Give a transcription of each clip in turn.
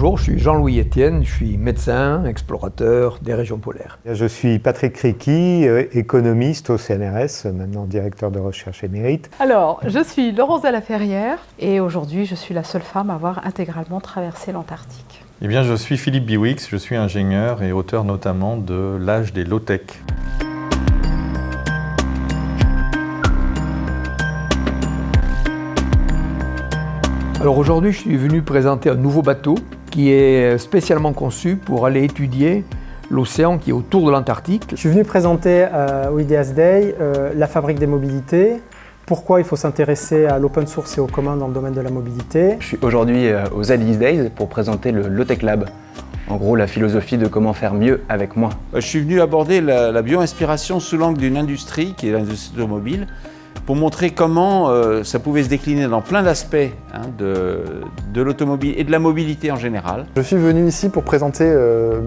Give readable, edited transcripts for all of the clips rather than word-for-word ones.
Bonjour, je suis Jean-Louis Etienne, je suis médecin, explorateur des régions polaires. Je suis Patrick Criqui, économiste au CNRS, maintenant directeur de recherche émérite. Alors, je suis Laurence Delaferrière et aujourd'hui je suis la seule femme à avoir intégralement traversé l'Antarctique. Eh bien, je suis Philippe Biwix, je suis ingénieur et auteur notamment de L'âge des low-tech. Alors aujourd'hui, je suis venu présenter un nouveau bateau qui est spécialement conçu pour aller étudier l'océan qui est autour de l'Antarctique. Je suis venu présenter au IDEAS Day la fabrique des mobilités, pourquoi il faut s'intéresser à l'open source et au commun dans le domaine de la mobilité. Je suis aujourd'hui aux IDEAS Days pour présenter le Low-Tech Lab. En gros, la philosophie de comment faire mieux avec moins. Je suis venu aborder la bio-inspiration sous l'angle d'une industrie qui est l'industrie automobile, pour montrer comment ça pouvait se décliner dans plein d'aspects de l'automobile et de la mobilité en général. Je suis venu ici pour présenter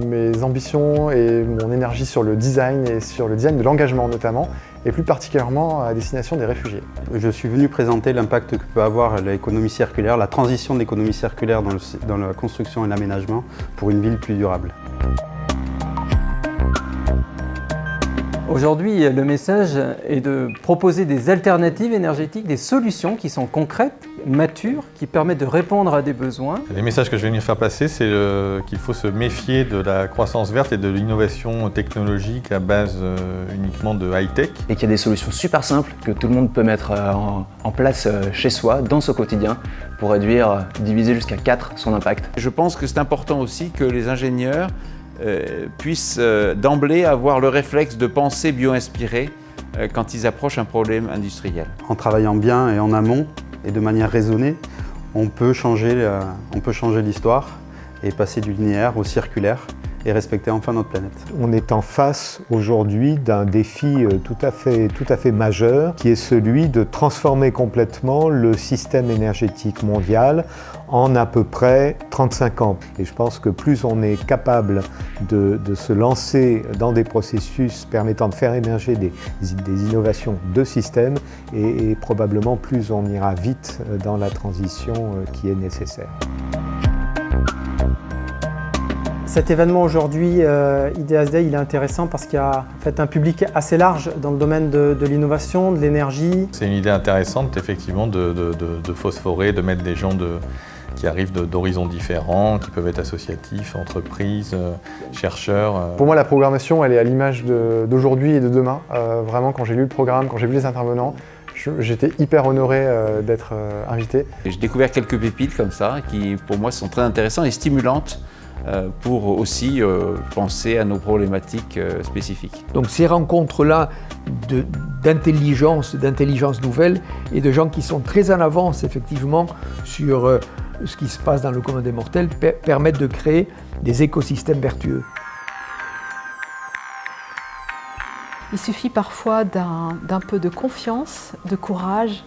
mes ambitions et mon énergie sur le design et sur le design de l'engagement notamment, et plus particulièrement à destination des réfugiés. Je suis venu présenter l'impact que peut avoir l'économie circulaire, la transition de l'économie circulaire dans la construction et l'aménagement pour une ville plus durable. Aujourd'hui, le message est de proposer des alternatives énergétiques, des solutions qui sont concrètes, matures, qui permettent de répondre à des besoins. Les messages que je vais venir faire passer, c'est qu'il faut se méfier de la croissance verte et de l'innovation technologique à base uniquement de high-tech. Et qu'il y a des solutions super simples que tout le monde peut mettre en place chez soi, dans son quotidien, pour réduire, diviser jusqu'à 4 son impact. Je pense que c'est important aussi que les ingénieurs puissent d'emblée avoir le réflexe de penser bio-inspiré quand ils approchent un problème industriel. En travaillant bien et en amont et de manière raisonnée, on peut changer l'histoire et passer du linéaire au circulaire et respecter enfin notre planète. On est en face aujourd'hui d'un défi tout à fait majeur, qui est celui de transformer complètement le système énergétique mondial en à peu près 35 ans. Et je pense que plus on est capable de se lancer dans des processus permettant de faire émerger des innovations de système, et probablement plus on ira vite dans la transition qui est nécessaire. Cet événement aujourd'hui, IDEAS Day, il est intéressant parce qu'il y a en fait un public assez large dans le domaine de l'innovation, de l'énergie. C'est une idée intéressante effectivement de phosphorer, de mettre des gens qui arrivent d'horizons différents, qui peuvent être associatifs, entreprises, chercheurs. Pour moi, la programmation, elle est à l'image d'aujourd'hui et de demain. Vraiment, quand j'ai lu le programme, quand j'ai vu les intervenants, j'étais hyper honoré d'être invité. J'ai découvert quelques pépites comme ça qui, pour moi, sont très intéressantes et stimulantes pour aussi penser à nos problématiques spécifiques. Donc ces rencontres-là d'intelligence nouvelle et de gens qui sont très en avance effectivement sur ce qui se passe dans le commun des mortels permettent de créer des écosystèmes vertueux. Il suffit parfois d'un peu de confiance, de courage,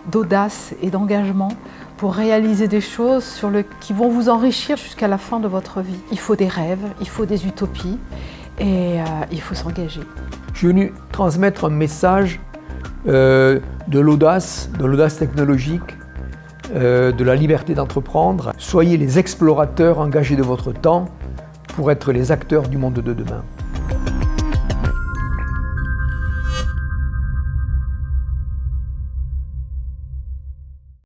d'audace et d'engagement pour réaliser des choses qui vont vous enrichir jusqu'à la fin de votre vie. Il faut des rêves, il faut des utopies et il faut s'engager. Je suis venu transmettre un message de l'audace technologique, de la liberté d'entreprendre. Soyez les explorateurs engagés de votre temps pour être les acteurs du monde de demain.